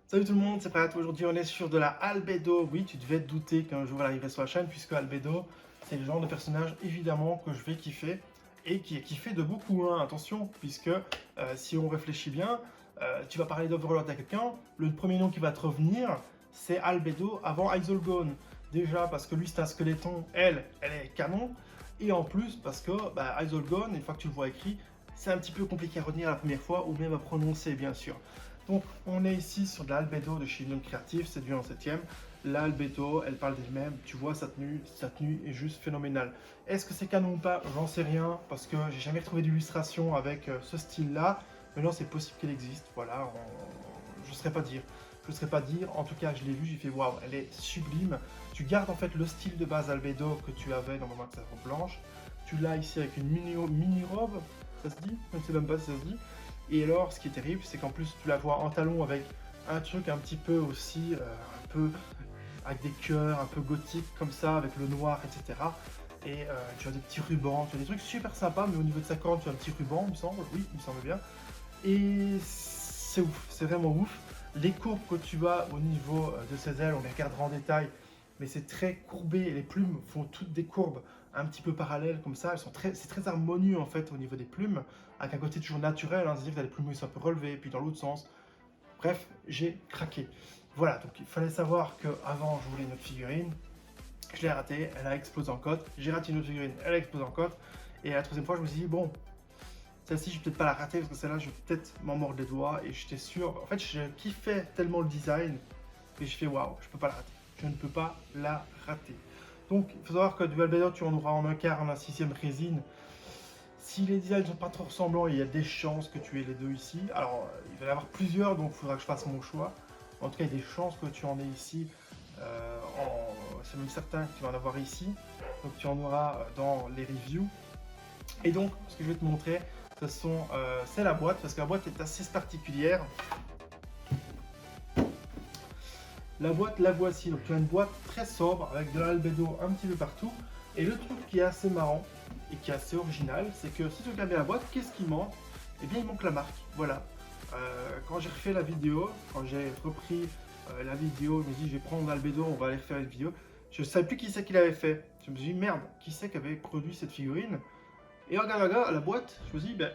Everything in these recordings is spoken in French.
Salut tout le monde, c'est Prêt. Aujourd'hui on est sur de la Albedo. Oui, tu devais te douter qu'un jour elle arriverait sur la chaîne, puisque Albedo, c'est le genre de personnage évidemment que je vais kiffer, et qui est kiffé de beaucoup, hein, attention, puisque si on réfléchit bien, tu vas parler d'Overlord à quelqu'un, le premier nom qui va te revenir, c'est Albedo avant Izolgone. Déjà parce que lui c'est un squeletton, elle est canon, et en plus parce que Izolgone, une fois que tu le vois écrit, c'est un petit peu compliqué à retenir la première fois, ou même à prononcer bien sûr. Donc on est ici sur de l'Albedo de chez Union Creative, c'est du en 7ème. L'Albedo, elle parle d'elle-même, tu vois sa tenue est juste phénoménale. Est-ce que c'est canon ou pas? J'en sais rien, parce que j'ai jamais retrouvé d'illustration avec ce style-là. Maintenant c'est possible qu'elle existe, voilà, je ne saurais pas dire. Je ne saurais pas dire, en tout cas je l'ai vue, j'ai fait waouh, elle est sublime. Tu gardes en fait le style de base Albedo que tu avais dans moment que sa robe blanche. Tu l'as ici avec une mini-robe, ça se dit? Je ne sais même pas si ça se dit. Et alors, ce qui est terrible, c'est qu'en plus, tu la vois en talon avec un truc un petit peu aussi, un peu avec des cœurs, un peu gothique comme ça, avec le noir, etc. Et tu as des petits rubans, tu as des trucs super sympas, mais au niveau de sa corne, tu as un petit ruban, il me semble, oui, il me semble bien. Et c'est ouf, c'est vraiment ouf. Les courbes que tu as au niveau de ses ailes, on les regardera en détail, mais c'est très courbé, et les plumes font toutes des courbes un petit peu parallèles comme ça, c'est très harmonieux en fait au niveau des plumes, avec un côté toujours naturel, hein, c'est-à-dire que tu as les plumes qui sont un peu relevées, puis dans l'autre sens. Bref, j'ai craqué. Voilà, donc il fallait savoir qu'avant je voulais une autre figurine, je l'ai ratée, elle a explosé en cote, j'ai raté une autre figurine, elle a explosé en cote, et la troisième fois je me suis dit, bon, celle-ci, je vais peut-être pas la rater parce que celle-là, je vais peut-être m'en mordre les doigts et j'étais sûr. En fait, je kiffais tellement le design que j'ai fait waouh, je peux pas la rater. Je ne peux pas la rater. Donc, il faut savoir que Dual Blader, tu en auras en un quart, en un sixième résine. Si les designs sont pas trop ressemblants, il y a des chances que tu aies les deux ici. Alors, il va y en avoir plusieurs, donc il faudra que je fasse mon choix. En tout cas, il y a des chances que tu en aies ici. C'est même certain que tu vas en avoir ici. Donc, tu en auras dans les reviews. Et donc, ce que je vais te montrer, c'est la boîte, parce que la boîte est assez particulière. La boîte, la voici. Donc, tu as une boîte très sobre, avec de l'albédo un petit peu partout. Et le truc qui est assez marrant, et qui est assez original, c'est que si tu regardes bien la boîte, qu'est-ce qui manque? Eh bien, il manque la marque. Voilà. Quand j'ai refait la vidéo, quand j'ai repris la vidéo, je me dis, je vais prendre l'albédo, on va aller refaire une vidéo. Je ne savais plus qui c'est qui l'avait fait. Je me suis dit, merde, qui c'est qui avait produit cette figurine? Et regarde la boîte, je me suis dit, ben,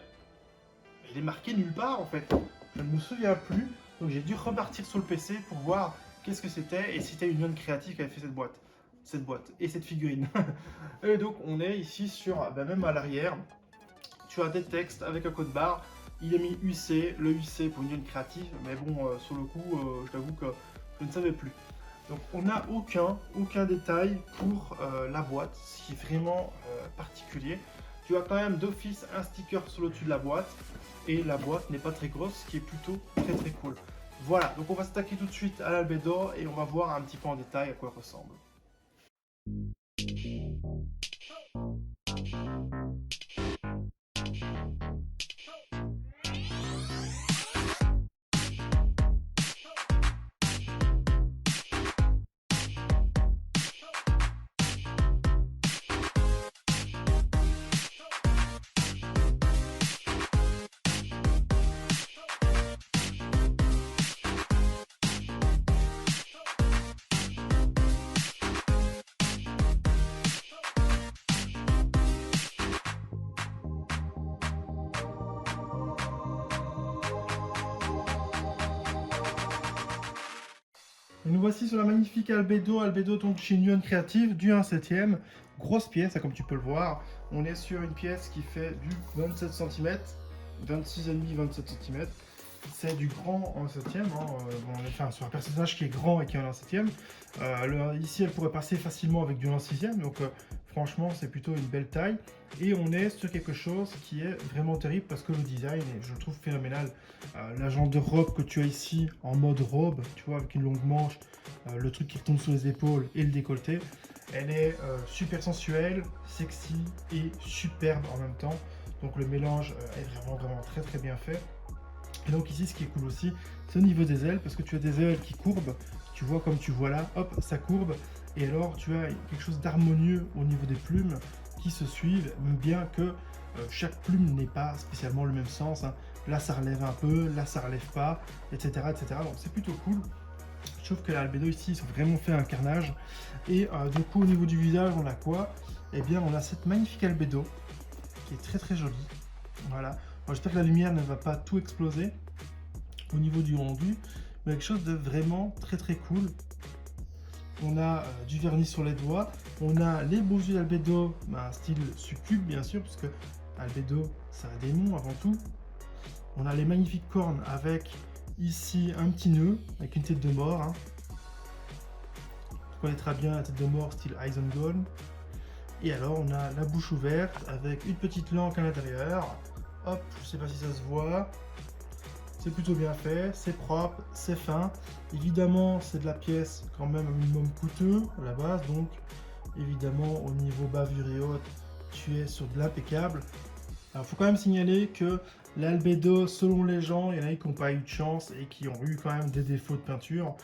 il est marqué nulle part en fait. Je ne me souviens plus, donc j'ai dû repartir sur le PC pour voir qu'est-ce que c'était et si c'était une Union Créative qui avait fait cette boîte et cette figurine. Et donc on est ici sur, ben, même à l'arrière, tu as des textes avec un code barre. Il est mis UC, le UC pour Union Créative, mais bon, sur le coup, je t'avoue que je ne savais plus. Donc on n'a aucun détail pour la boîte, ce qui est vraiment particulier. Tu as quand même d'office un sticker sur le dessus de la boîte, et la boîte n'est pas très grosse, ce qui est plutôt très cool. Voilà, donc on va s'attaquer tout de suite à l'Albedo et on va voir un petit peu en détail à quoi elle ressemble. Et nous voici sur la magnifique Albedo donc chez Union Creative, du 1/7. Grosse pièce, hein, comme tu peux le voir. On est sur une pièce qui fait du 27 cm, 26,5, 27 cm. C'est du grand en 7ème, hein. Bon, on est enfin, sur un personnage qui est grand et qui est en 7ème. Ici, elle pourrait passer facilement avec du 1/6ème, donc franchement, c'est plutôt une belle taille. Et on est sur quelque chose qui est vraiment terrible parce que le design, je le trouve phénoménal. La genre de robe que tu as ici en mode robe, tu vois, avec une longue manche, le truc qui retombe sur les épaules et le décolleté. Elle est super sensuelle, sexy et superbe en même temps. Donc le mélange est vraiment très bien fait. Et donc ici, ce qui est cool aussi, c'est au niveau des ailes, parce que tu as des ailes qui courbent, tu vois comme tu vois là, hop, ça courbe, et alors tu as quelque chose d'harmonieux au niveau des plumes qui se suivent, bien que chaque plume n'est pas spécialement le même sens, hein. Là ça relève un peu, là ça relève pas, etc. etc. Donc c'est plutôt cool. Je trouve que l'albédo ici, ils ont vraiment fait un carnage. Et du coup, au niveau du visage, on a quoi? Eh bien, on a cette magnifique albédo qui est très très jolie. Voilà. J'espère que la lumière ne va pas tout exploser au niveau du rendu, mais quelque chose de vraiment très très cool. On a du vernis sur les doigts, on a les beaux yeux d'albédo, un style succube bien sûr, puisque albédo c'est un démon avant tout. On a les magnifiques cornes avec ici un petit nœud, avec une tête de mort. Hein. On connaîtra bien la tête de mort style Isengard. Et alors on a la bouche ouverte avec une petite langue à l'intérieur. Hop, je sais pas si ça se voit. C'est plutôt bien fait, c'est propre, c'est fin. Évidemment, c'est de la pièce quand même un minimum coûteux à la base, donc évidemment au niveau bavure et haute, tu es sur de l'impeccable. Alors, il faut quand même signaler que l'albédo, selon les gens, il y en a qui n'ont pas eu de chance et qui ont eu quand même des défauts de peinture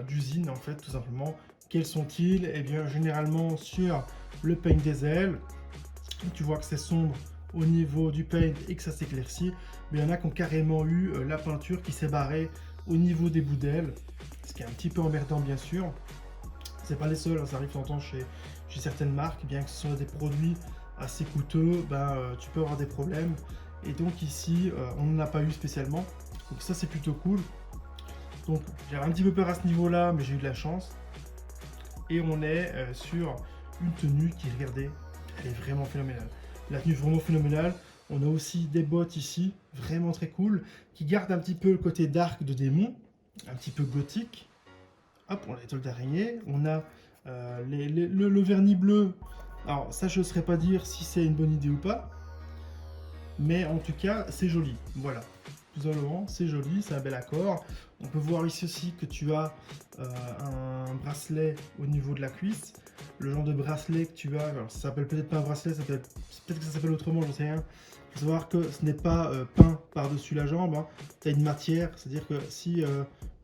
d'usine en fait, tout simplement. Quels sont-ils? Eh bien, généralement sur le paint des ailes, tu vois que c'est sombre au niveau du paint et que ça s'éclaircit, mais il y en a qui ont carrément eu la peinture qui s'est barrée au niveau des bouts d'ailes, ce qui est un petit peu emmerdant bien sûr. C'est pas les seuls, hein, ça arrive longtemps chez certaines marques, bien que ce soit des produits assez coûteux, tu peux avoir des problèmes. Et donc ici, on n'en a pas eu spécialement, donc ça c'est plutôt cool. Donc j'avais un petit peu peur à ce niveau-là, mais j'ai eu de la chance. Et on est sur une tenue qui, regardez, elle est vraiment phénoménale. La tenue est vraiment phénoménale. On a aussi des bottes ici, vraiment très cool, qui gardent un petit peu le côté dark de démon, un petit peu gothique. Hop, on a l'étoile d'araignée. On a le vernis bleu. Alors ça, je ne saurais pas dire si c'est une bonne idée ou pas. Mais en tout cas, c'est joli. Voilà. Tout simplement, c'est joli, c'est un bel accord. On peut voir ici aussi que tu as un bracelet au niveau de la cuisse. Le genre de bracelet que tu as, alors ça s'appelle peut-être pas un bracelet, peut-être que ça s'appelle autrement, j'en sais rien. Il faut savoir que ce n'est pas peint par-dessus la jambe. Hein. Tu as une matière, c'est-à-dire que si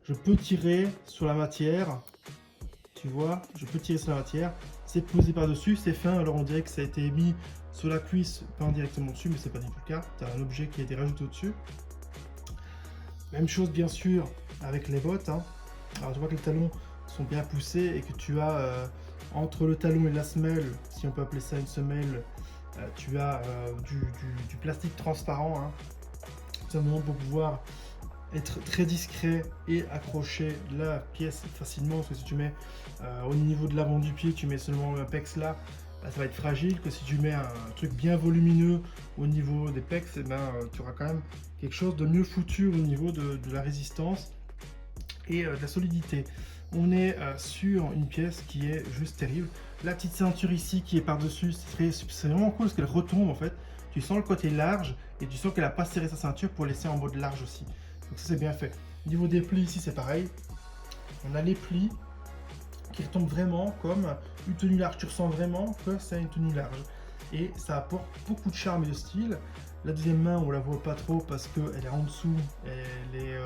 je peux tirer sur la matière, tu vois, je peux tirer sur la matière, c'est posé par-dessus, c'est fin, alors on dirait que ça a été mis sur la cuisse, pas directement dessus, mais c'est pas du tout le cas. Tu as un objet qui a été rajouté au-dessus. Même chose bien sûr avec les bottes. Hein. Alors tu vois que les talons sont bien poussés et que tu as entre le talon et la semelle, si on peut appeler ça une semelle, tu as du plastique transparent. Hein. Tout simplement pour pouvoir être très discret et accrocher la pièce facilement. Parce que si tu mets au niveau de l'avant du pied, tu mets seulement un pex là, ça va être fragile. Que si tu mets un truc bien volumineux au niveau des pecs, tu auras quand même quelque chose de mieux foutu au niveau de la résistance et de la solidité. On est sur une pièce qui est juste terrible. La petite ceinture ici qui est par-dessus, c'est vraiment cool parce qu'elle retombe en fait. Tu sens le côté large et tu sens qu'elle n'a pas serré sa ceinture pour laisser en mode large aussi. Donc ça c'est bien fait. Au niveau des plis ici c'est pareil. On a les plis qui retombent vraiment comme une tenue large. Tu ressens vraiment que c'est une tenue large. Et ça apporte beaucoup de charme et de style. La deuxième main, on la voit pas trop parce qu'elle est en dessous, elle est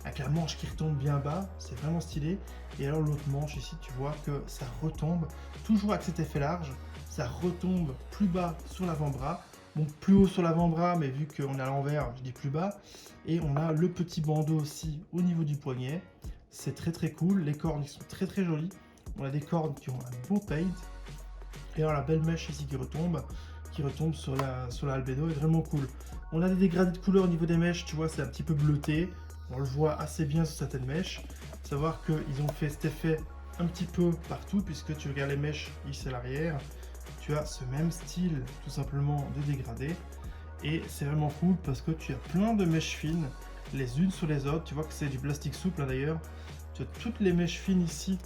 avec la manche qui retombe bien bas, c'est vraiment stylé. Et alors l'autre manche ici, tu vois que ça retombe, toujours avec cet effet large, ça retombe plus bas sur l'avant-bras, donc plus haut sur l'avant-bras, mais vu qu'on est à l'envers, je dis plus bas. Et on a le petit bandeau aussi au niveau du poignet, c'est très très cool, les cornes sont très très jolies. On a des cornes qui ont un beau paint. Et alors la belle mèche ici qui retombe sur l'albédo est vraiment cool. On a des dégradés de couleurs au niveau des mèches, tu vois, c'est un petit peu bleuté. On le voit assez bien sur certaines mèches. Faut savoir qu'ils ont fait cet effet un petit peu partout, puisque tu regardes les mèches ici à l'arrière, tu as ce même style tout simplement de dégradé. Et c'est vraiment cool parce que tu as plein de mèches fines, les unes sur les autres. Tu vois que c'est du plastique souple hein, d'ailleurs. Tu as toutes les mèches fines ici,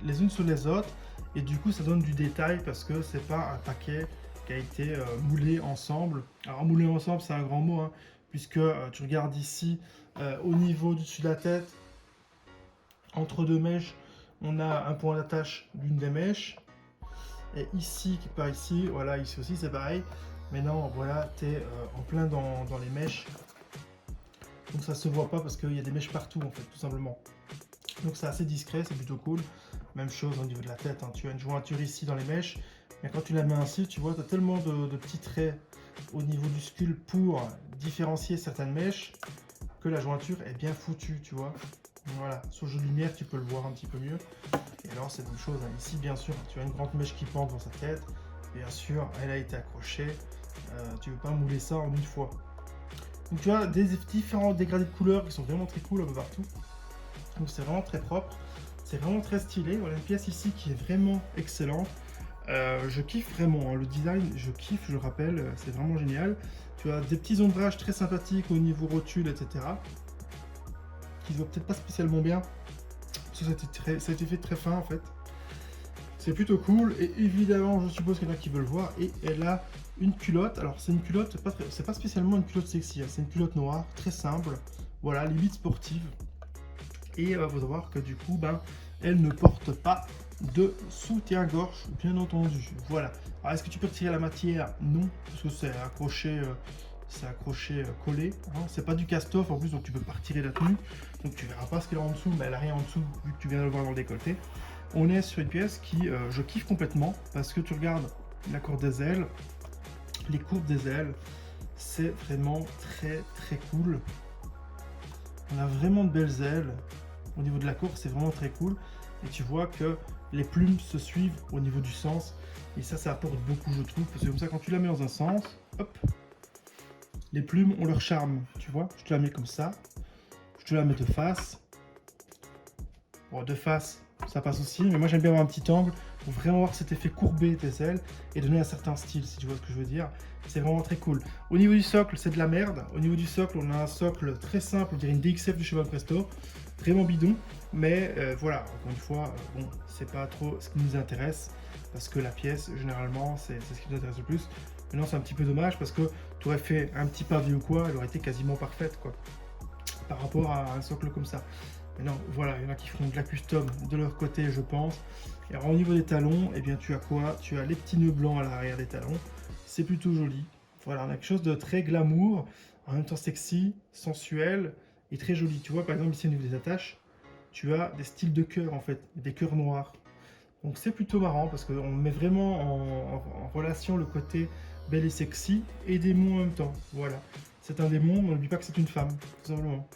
les unes sur les autres. Et du coup ça donne du détail parce que c'est pas un paquet qui a été moulé ensemble. Alors moulé ensemble c'est un grand mot hein, puisque tu regardes ici au niveau du dessus de la tête, entre deux mèches, on a un point d'attache d'une des mèches. Et ici, qui part ici, voilà, ici aussi c'est pareil. Maintenant voilà, tu es en plein dans les mèches. Donc ça se voit pas parce qu'il y a des mèches partout en fait, tout simplement. Donc c'est assez discret, c'est plutôt cool. Même chose au niveau de la tête, hein. Tu as une jointure ici dans les mèches, mais quand tu la mets ainsi, tu vois, tu as tellement de petits traits au niveau du sculpt pour différencier certaines mèches, que la jointure est bien foutue, tu vois. Voilà, sous jeu de lumière, tu peux le voir un petit peu mieux. Et alors, c'est la même chose, hein. Ici, bien sûr, tu as une grande mèche qui pend dans sa tête. Bien sûr, elle a été accrochée. Tu ne veux pas mouler ça en une fois. Donc, tu as des différents dégradés de couleurs qui sont vraiment très cool un peu partout. Donc, c'est vraiment très propre. C'est vraiment très stylé. Voilà une pièce ici qui est vraiment excellente. Je kiffe vraiment, hein. Le design, je kiffe, je le rappelle, c'est vraiment génial. Tu as des petits ombrages très sympathiques au niveau rotule, etc. Qui se voient peut-être pas spécialement bien. Ça a été fait très fin en fait. C'est plutôt cool. Et évidemment, je suppose qu'il y en a qui veulent voir. Et elle a une culotte. Alors, c'est une culotte, c'est pas spécialement une culotte sexy, hein. C'est une culotte noire, très simple. Voilà, limite sportive. Et vous allez voir que du coup, ben, elle ne porte pas de soutien-gorge, bien entendu. Voilà. Alors, est-ce que tu peux retirer la matière? Non, parce que c'est accroché, collé. Hein. C'est pas du cast-off en plus, donc tu peux pas retirer la tenue. Donc tu verras pas ce qu'il y a en dessous, mais elle a rien en dessous, vu que tu viens de le voir dans le décolleté. On est sur une pièce qui, je kiffe complètement, parce que tu regardes la courbe des ailes, les courbes des ailes, c'est vraiment très très cool. On a vraiment de belles ailes. Au niveau de la courbe, c'est vraiment très cool. Et tu vois que les plumes se suivent au niveau du sens. Et ça apporte beaucoup, je trouve. Parce que comme ça, quand tu la mets dans un sens, hop, les plumes ont leur charme. Tu vois, je te la mets comme ça. Je te la mets de face. Bon, de face, ça passe aussi. Mais moi, j'aime bien avoir un petit angle pour vraiment voir cet effet courbé des ailes et donner un certain style, si tu vois ce que je veux dire. C'est vraiment très cool. Au niveau du socle, c'est de la merde. Au niveau du socle, on a un socle très simple, on dirait une DXF du cheval Presto. Vraiment bidon. Mais voilà, encore une fois, bon, c'est pas trop ce qui nous intéresse. Parce que la pièce, généralement, c'est ce qui nous intéresse le plus. Maintenant, c'est un petit peu dommage parce que tu aurais fait un petit pavé ou quoi, elle aurait été quasiment parfaite, quoi. Par rapport à un socle comme ça. Mais non, voilà, il y en a qui feront de la custom de leur côté, je pense. Et alors, au niveau des talons, eh bien, tu as quoi? Tu as les petits nœuds blancs à l'arrière des talons. C'est plutôt joli. Voilà, on a quelque chose de très glamour, en même temps sexy, sensuel et très joli. Tu vois, par exemple, ici au niveau des attaches, tu as des styles de cœur, en fait, des cœurs noirs. Donc c'est plutôt marrant parce qu'on met vraiment en relation le côté belle et sexy et démon en même temps. Voilà, c'est un démon, on n'oublie pas que c'est une femme, tout simplement.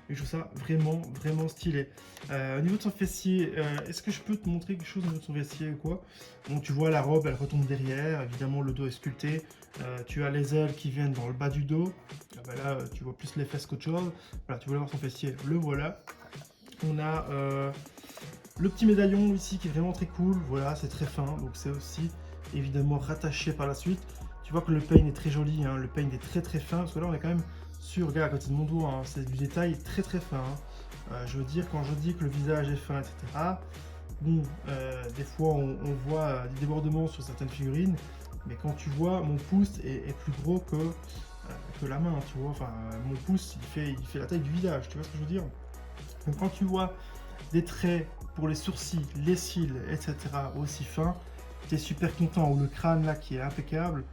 Et je trouve ça vraiment, vraiment stylé. Au niveau de son fessier, est-ce que je peux te montrer quelque chose au niveau de son fessier ou quoi? Bon, tu vois la robe, elle retombe derrière. Évidemment, le dos est sculpté. Tu as les ailes qui viennent dans le bas du dos. Ah bah là, tu vois plus les fesses qu'autre chose. Voilà, tu voulais voir son fessier, le voilà. On a le petit médaillon ici qui est vraiment très cool. Voilà, c'est très fin. Donc c'est aussi évidemment rattaché par la suite. Tu vois que le pain est très joli, hein. Le pain est très très fin. Parce que là, on est quand même sur, regarde à côté de mon doigt, hein, c'est du détail très très fin. Hein. Je veux dire, quand je dis que le visage est fin, etc. Bon, des fois on voit des débordements sur certaines figurines, mais quand tu vois, mon pouce est plus gros que la main, tu vois. Enfin, mon pouce il fait la taille du visage, tu vois ce que je veux dire. Donc quand tu vois des traits pour les sourcils, les cils, etc. aussi fins, tu es super content. Ou le crâne là qui est impeccable,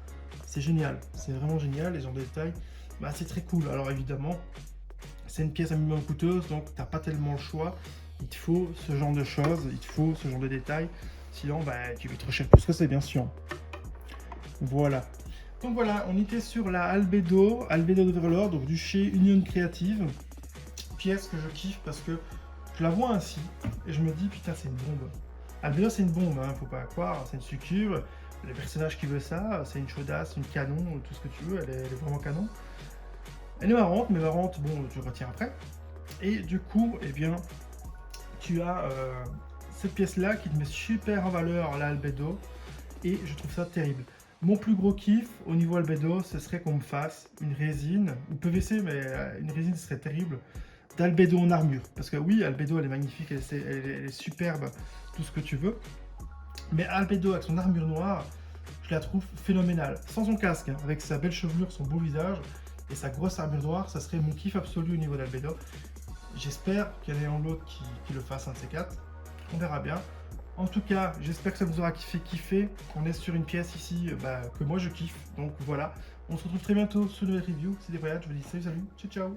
c'est génial, c'est vraiment génial, les genres de détails. Bah, c'est très cool. Alors évidemment, c'est une pièce un minimum coûteuse, donc t'as pas tellement le choix. Il te faut ce genre de choses, il te faut ce genre de détails. Sinon, bah, tu vas trop cher pour ce que c'est, bien sûr. Voilà. Donc voilà, on était sur la Albedo d'Overlord, donc du chez Union Creative. Pièce que je kiffe parce que je la vois ainsi et je me dis putain, c'est une bombe. Albedo, c'est une bombe, hein, faut pas croire, c'est une succube. Le personnage qui veut ça, c'est une chaudasse, une canon, tout ce que tu veux, elle est vraiment canon. Elle est marrante, mais marrante, bon, tu retiens après. Et du coup, eh bien, tu as cette pièce-là qui te met super en valeur la Albedo. Et je trouve ça terrible. Mon plus gros kiff au niveau Albedo, ce serait qu'on me fasse une résine, ou PVC, mais une résine ce serait terrible, d'Albedo en armure. Parce que oui, Albedo, elle est magnifique, elle est superbe, tout ce que tu veux. Mais Albedo avec son armure noire, je la trouve phénoménale. Sans son casque, hein, avec sa belle chevelure, son beau visage et sa grosse armure noire, ça serait mon kiff absolu au niveau d'Albedo. J'espère qu'il y en a un ou l'autre qui le fasse un de ces quatre. On verra bien. En tout cas, j'espère que ça vous aura kiffé. On est sur une pièce ici que moi je kiffe. Donc voilà, on se retrouve très bientôt sur une nouvelle review. C'est des voyages, je vous dis salut, ciao ciao.